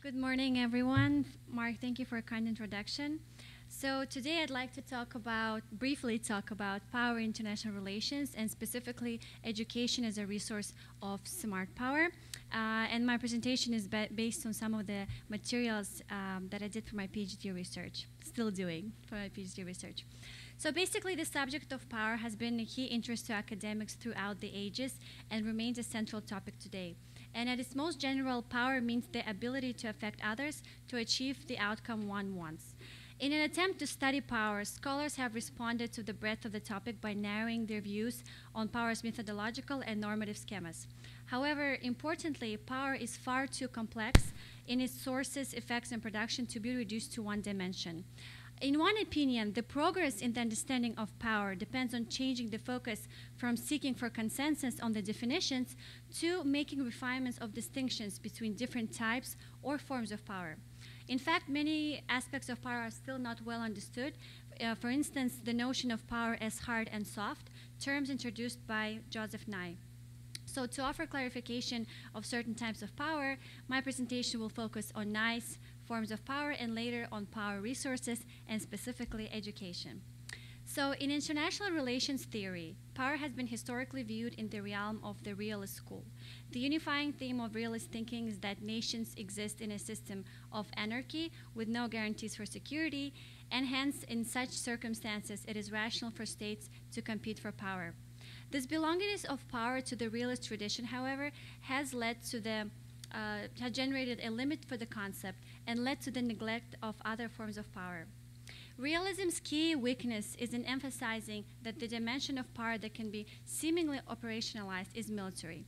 Good morning, everyone. Mark, thank you for a kind introduction. So today I'd like to briefly talk about power in international relations and specifically education as a resource of smart power. And my presentation is based on some of the materials that I did for my PhD research, still doing for my PhD research. So basically, the subject of power has been a key interest to academics throughout the ages and remains a central topic today. And at its most general, power means the ability to affect others to achieve the outcome one wants. In an attempt to study power, scholars have responded to the breadth of the topic by narrowing their views on power's methodological and normative schemas. However, importantly, power is far too complex in its sources, effects, and production to be reduced to one dimension. In one opinion, the progress in the understanding of power depends on changing the focus from seeking for consensus on the definitions to making refinements of distinctions between different types or forms of power. In fact, many aspects of power are still not well understood. For instance, the notion of power as hard and soft, terms introduced by Joseph Nye. So to offer clarification of certain types of power, my presentation will focus on Nye's forms of power and later on power resources and specifically education. So in international relations theory, power has been historically viewed in the realm of the realist school. The unifying theme of realist thinking is that nations exist in a system of anarchy with no guarantees for security, and hence in such circumstances it is rational for states to compete for power. This belongingness of power to the realist tradition, however, has generated a limit for the concept and led to the neglect of other forms of power. Realism's key weakness is in emphasizing that the dimension of power that can be seemingly operationalized is military.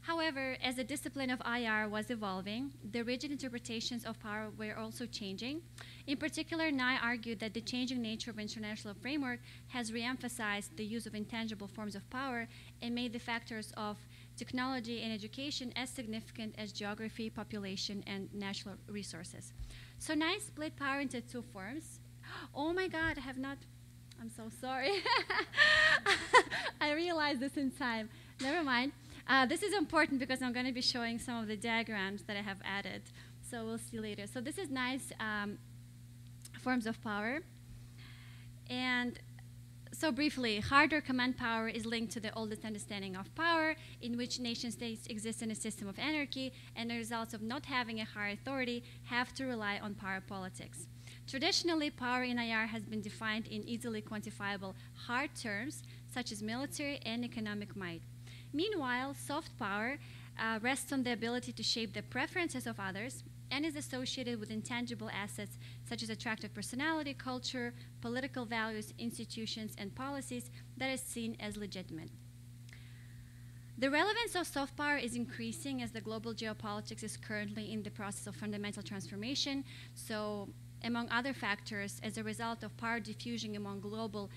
However, as the discipline of IR was evolving, the rigid interpretations of power were also changing. In particular, Nye argued that the changing nature of international framework has re-emphasized the use of intangible forms of power and made the factors of technology and education as significant as geography, population, and natural resources. So Nye split power into two forms. Oh my God, I'm so sorry. I realized this in time. Never mind. This is important because I'm going to be showing some of the diagrams that I have added. So we'll see later. So this is Nye's forms of power. And so briefly, hard or command power is linked to the oldest understanding of power, in which nation-states exist in a system of anarchy, and the results of not having a higher authority have to rely on power politics. Traditionally, power in IR has been defined in easily quantifiable hard terms, such as military and economic might. Meanwhile, soft power rests on the ability to shape the preferences of others and is associated with intangible assets such as attractive personality, culture, political values, institutions, and policies that is seen as legitimate. The relevance of soft power is increasing as the global geopolitics is currently in the process of fundamental transformation. So, among other factors, as a result of power diffusion among global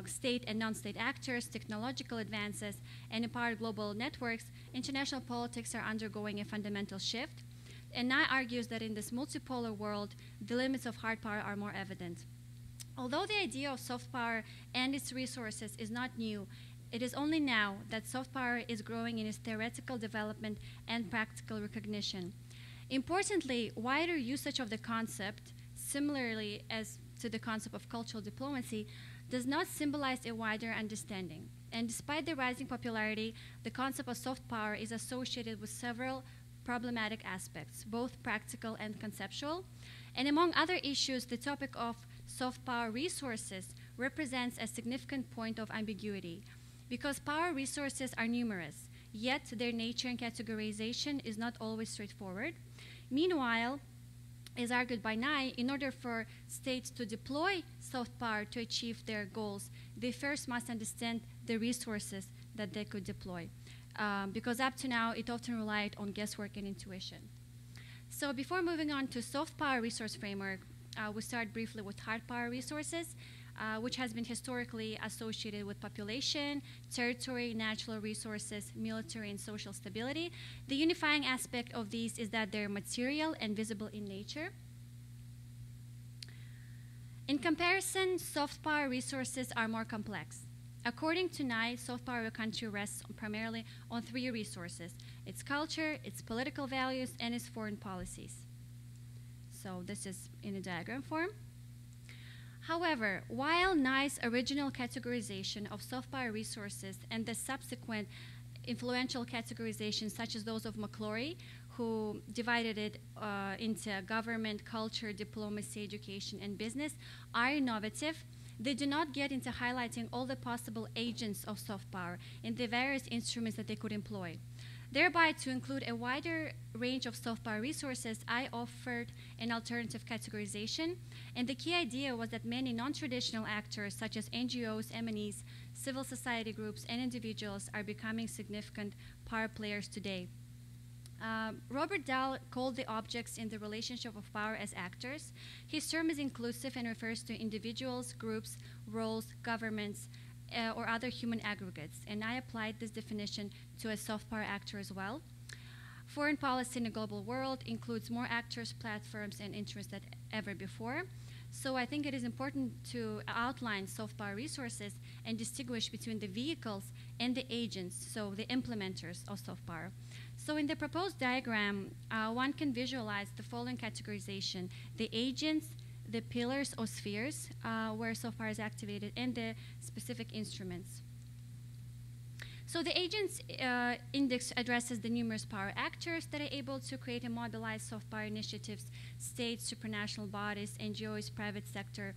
state and non-state actors, technological advances, and empowered global networks, international politics are undergoing a fundamental shift. And Nye argues that in this multipolar world, the limits of hard power are more evident. Although the idea of soft power and its resources is not new, it is only now that soft power is growing in its theoretical development and practical recognition. Importantly, wider usage of the concept, similarly as to the concept of cultural diplomacy, does not symbolize a wider understanding. And despite the rising popularity, the concept of soft power is associated with several problematic aspects, both practical and conceptual. And among other issues, the topic of soft power resources represents a significant point of ambiguity, because power resources are numerous, yet their nature and categorization is not always straightforward. Meanwhile, as argued by Nye, in order for states to deploy soft power to achieve their goals, they first must understand the resources that they could deploy. Because up to now, it often relied on guesswork and intuition. So before moving on to soft power resource framework, we start briefly with hard power resources, which has been historically associated with population, territory, natural resources, military, and social stability. The unifying aspect of these is that they're material and visible in nature. In comparison, soft power resources are more complex. According to Nye, soft power of a country rests primarily on three resources: its culture, its political values, and its foreign policies. So this is in a diagram form. However, while Nye's original categorization of soft power resources and the subsequent influential categorizations such as those of McClory, who divided it into government, culture, diplomacy, education, and business, are innovative, they do not get into highlighting all the possible agents of soft power and the various instruments that they could employ. Thereby, to include a wider range of soft power resources, I offered an alternative categorization, and the key idea was that many non-traditional actors, such as NGOs, MNEs, civil society groups, and individuals, are becoming significant power players today. Robert Dahl called the objects in the relationship of power as actors. His term is inclusive and refers to individuals, groups, roles, governments, or other human aggregates, and I applied this definition to a soft power actor as well. Foreign policy in a global world includes more actors, platforms, and interests than ever before. So I think it is important to outline soft power resources and distinguish between the vehicles and the agents, so the implementers of soft power. So in the proposed diagram, one can visualize the following categorization: the agents, the pillars or spheres where soft power is activated, and the specific instruments. So the agents index addresses the numerous power actors that are able to create and mobilize soft power initiatives: states, supranational bodies, NGOs, private sector,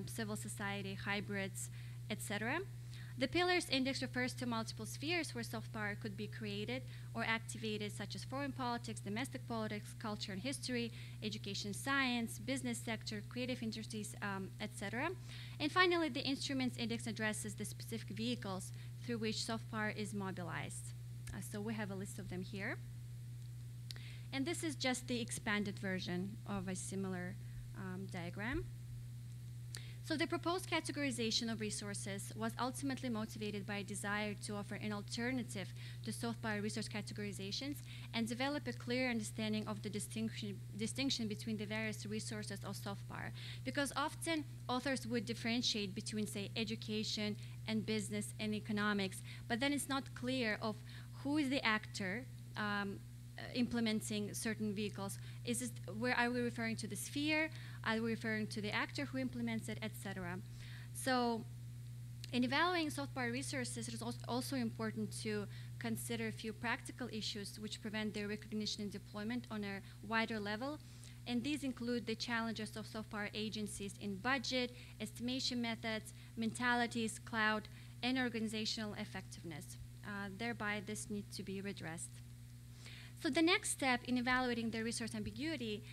civil society, hybrids, etc. The pillars index refers to multiple spheres where soft power could be created or activated, such as foreign politics, domestic politics, culture and history, education, science, business sector, creative industries, etc. And finally, the instruments index addresses the specific vehicles through which soft power is mobilized. So we have a list of them here. And this is just the expanded version of a similar diagram. So the proposed categorization of resources was ultimately motivated by a desire to offer an alternative to soft power resource categorizations and develop a clear understanding of the distinction between the various resources of soft power. Because often authors would differentiate between, say, education and business and economics, but then it's not clear of who is the actor implementing certain vehicles. Is this, where are we referring to the sphere? Are we referring to the actor who implements it, etc.? So in evaluating soft power resources, it is also important to consider a few practical issues which prevent their recognition and deployment on a wider level. And these include the challenges of soft power agencies in budget, estimation methods, mentalities, clout, and organizational effectiveness. Thereby, this needs to be redressed. So the next step in evaluating the resource ambiguity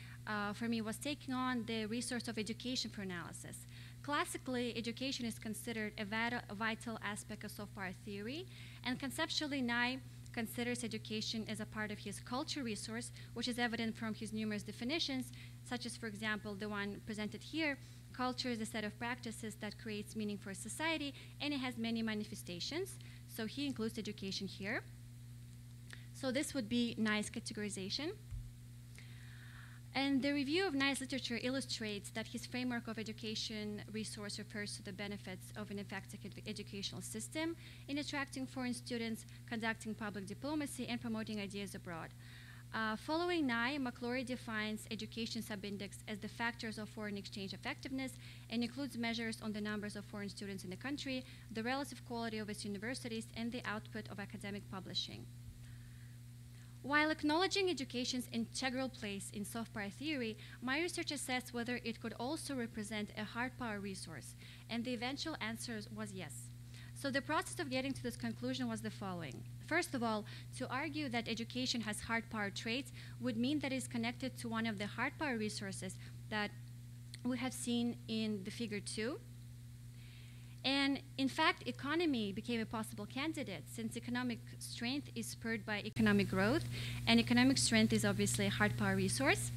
for me was taking on the resource of education for analysis. Classically, education is considered a vital aspect of soft power theory, and conceptually, Nye considers education as a part of his culture resource, which is evident from his numerous definitions, such as, for example, the one presented here. Culture is a set of practices that creates meaning for society, and it has many manifestations. So he includes education here. So this would be Nye's categorization. And the review of Nye's literature illustrates that his framework of education resource refers to the benefits of an effective educational system in attracting foreign students, conducting public diplomacy, and promoting ideas abroad. Following Nye, McClory defines education subindex as the factors of foreign exchange effectiveness and includes measures on the numbers of foreign students in the country, the relative quality of its universities, and the output of academic publishing. While acknowledging education's integral place in soft power theory, my research assessed whether it could also represent a hard power resource, and the eventual answer was yes. So the process of getting to this conclusion was the following. First of all, to argue that education has hard power traits would mean that it is connected to one of the hard power resources that we have seen in the figure 2. And in fact, economy became a possible candidate since economic strength is spurred by economic growth, and economic strength is obviously a hard power resource.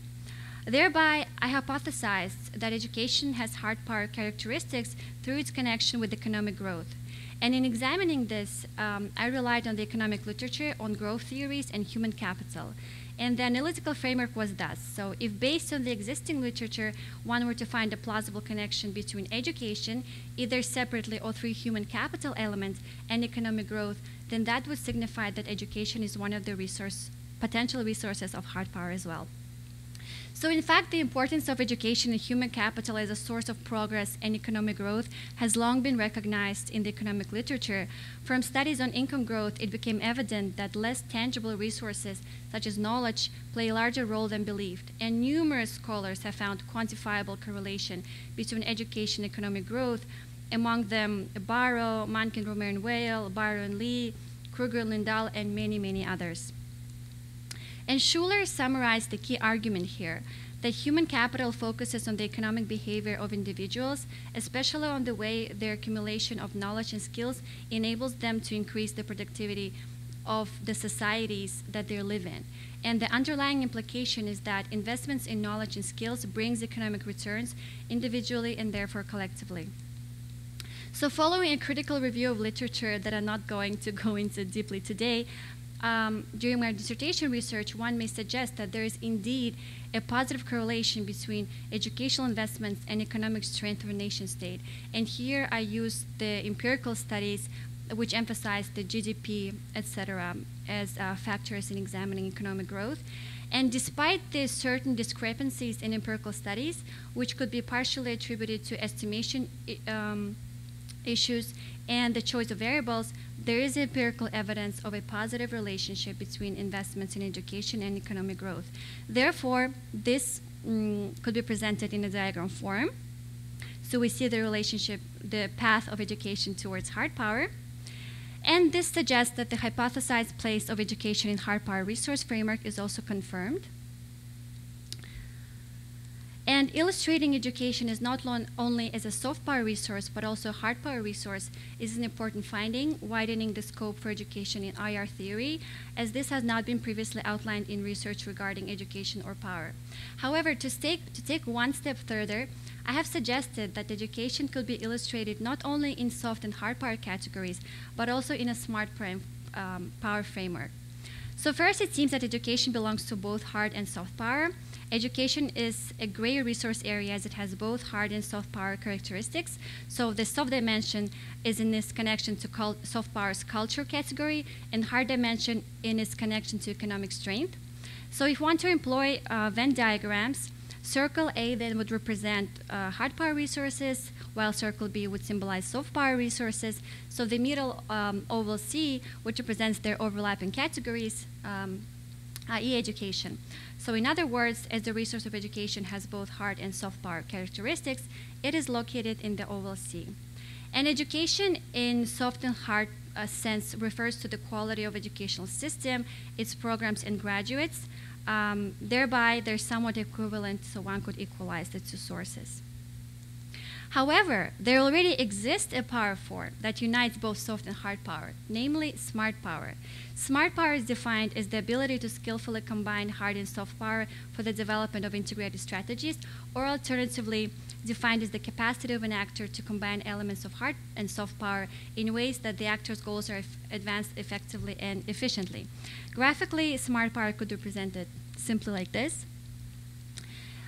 Thereby, I hypothesized that education has hard power characteristics through its connection with economic growth. And in examining this, I relied on the economic literature on growth theories and human capital. And the analytical framework was thus. So if based on the existing literature, one were to find a plausible connection between education, either separately or through human capital elements, and economic growth, then that would signify that education is one of the potential resources of hard power as well. So So in fact, the importance of education and human capital as a source of progress and economic growth has long been recognized in the economic literature. From studies on income growth, it became evident that less tangible resources, such as knowledge, play a larger role than believed. And numerous scholars have found quantifiable correlation between education and economic growth, among them Barrow, Mankin, Romer and Whale, Barrow and Lee, Kruger, Lindahl, and many, many others. And Schuler summarized the key argument here, that human capital focuses on the economic behavior of individuals, especially on the way their accumulation of knowledge and skills enables them to increase the productivity of the societies that they live in. And the underlying implication is that investments in knowledge and skills brings economic returns individually and therefore collectively. So following a critical review of literature that I'm not going to go into deeply today, during my dissertation research, one may suggest that there is indeed a positive correlation between educational investments and economic strength of a nation state. And here I use the empirical studies which emphasize the GDP, etc., as factors in examining economic growth. And despite the certain discrepancies in empirical studies, which could be partially attributed to estimation issues and the choice of variables, there is empirical evidence of a positive relationship between investments in education and economic growth. Therefore, this could be presented in a diagram form. So we see the relationship, the path of education towards hard power. And this suggests that the hypothesized place of education in hard power resource framework is also confirmed. And illustrating education is not only as a soft power resource, but also a hard power resource is an important finding, widening the scope for education in IR theory, as this has not been previously outlined in research regarding education or power. However, to take one step further, I have suggested that education could be illustrated not only in soft and hard power categories, but also in a smart power framework. So first, it seems that education belongs to both hard and soft power. Education is a gray resource area as it has both hard and soft power characteristics. So the soft dimension is in its connection to soft power's cultural category, and hard dimension in its connection to economic strength. So if one to employ Venn diagrams, circle A then would represent hard power resources, while circle B would symbolize soft power resources. So the middle oval C, which represents their overlapping categories, i.e. education. So in other words, as the resource of education has both hard and soft power characteristics, it is located in the oval C. And education in soft and hard sense refers to the quality of educational system, its programs and graduates. Thereby, they're somewhat equivalent, so one could equalize the two sources. However, there already exists a power form that unites both soft and hard power, namely smart power. Smart power is defined as the ability to skillfully combine hard and soft power for the development of integrated strategies, or alternatively defined as the capacity of an actor to combine elements of hard and soft power in ways that the actor's goals are advanced effectively and efficiently. Graphically, smart power could be presented simply like this.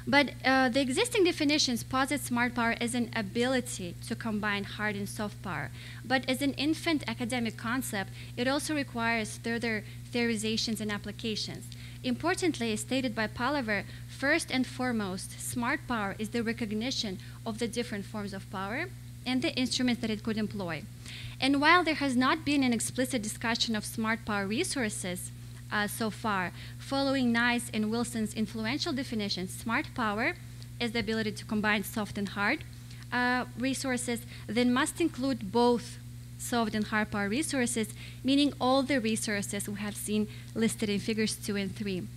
But the existing definitions posit smart power as an ability to combine hard and soft power. But as an infant academic concept, it also requires further theorizations and applications. Importantly, as stated by Palaver, first and foremost, smart power is the recognition of the different forms of power and the instruments that it could employ. And while there has not been an explicit discussion of smart power resources so far, following Nice and Wilson's influential definitions, smart power is the ability to combine soft and hard resources, then must include both soft and hard power resources, meaning all the resources we have seen listed in figures 2 and 3.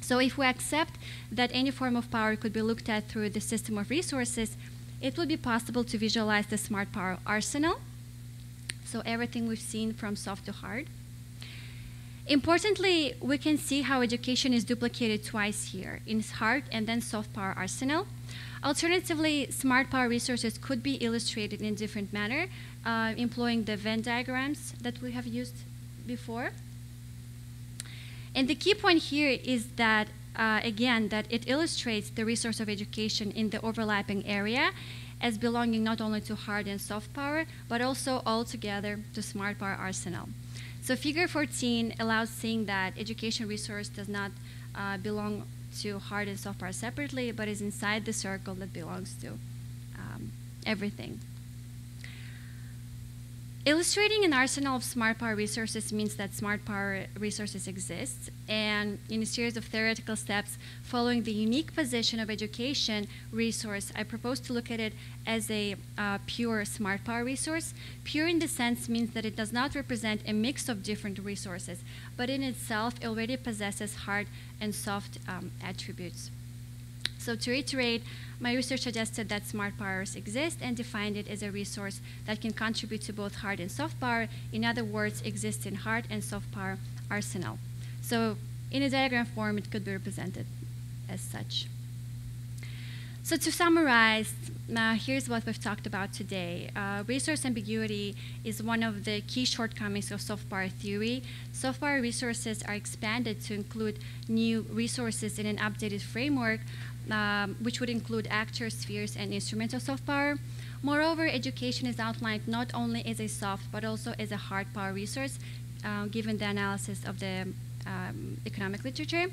So if we accept that any form of power could be looked at through the system of resources, it will be possible to visualize the smart power arsenal, so everything we've seen from soft to hard. Importantly, we can see how education is duplicated twice here, in hard and then soft power arsenal. Alternatively, smart power resources could be illustrated in a different manner, employing the Venn diagrams that we have used before. And the key point here is that, again, that it illustrates the resource of education in the overlapping area as belonging not only to hard and soft power, but also altogether to smart power arsenal. So figure 14 allows seeing that education resource does not belong to hard and soft power separately, but is inside the circle that belongs to everything. Illustrating an arsenal of smart power resources means that smart power resources exist, and in a series of theoretical steps following the unique position of education resource, I propose to look at it as a pure smart power resource. Pure in the sense means that it does not represent a mix of different resources, but in itself it already possesses hard and soft attributes. So to reiterate, my research suggested that smart powers exist and defined it as a resource that can contribute to both hard and soft power. In other words, exists in hard and soft power arsenal. So in a diagram form, it could be represented as such. So to summarize, here's what we've talked about today. Resource ambiguity is one of the key shortcomings of soft power theory. Soft power resources are expanded to include new resources in an updated framework, which would include actors, spheres, and instruments of soft power. Moreover, education is outlined not only as a soft, but also as a hard power resource, given the analysis of the economic literature.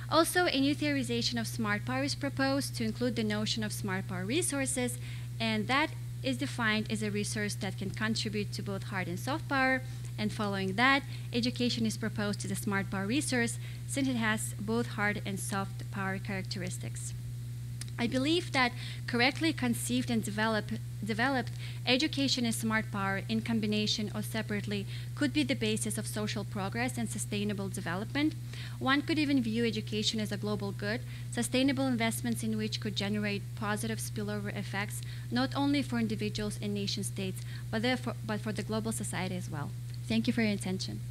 Also, a new theorization of smart power is proposed to include the notion of smart power resources, and that is defined as a resource that can contribute to both hard and soft power. And following that, education is proposed as a smart power resource since it has both hard and soft power characteristics. I believe that correctly conceived and developed, education as smart power in combination or separately could be the basis of social progress and sustainable development. One could even view education as a global good, sustainable investments in which could generate positive spillover effects, not only for individuals and nation states, but for the global society as well. Thank you for your attention.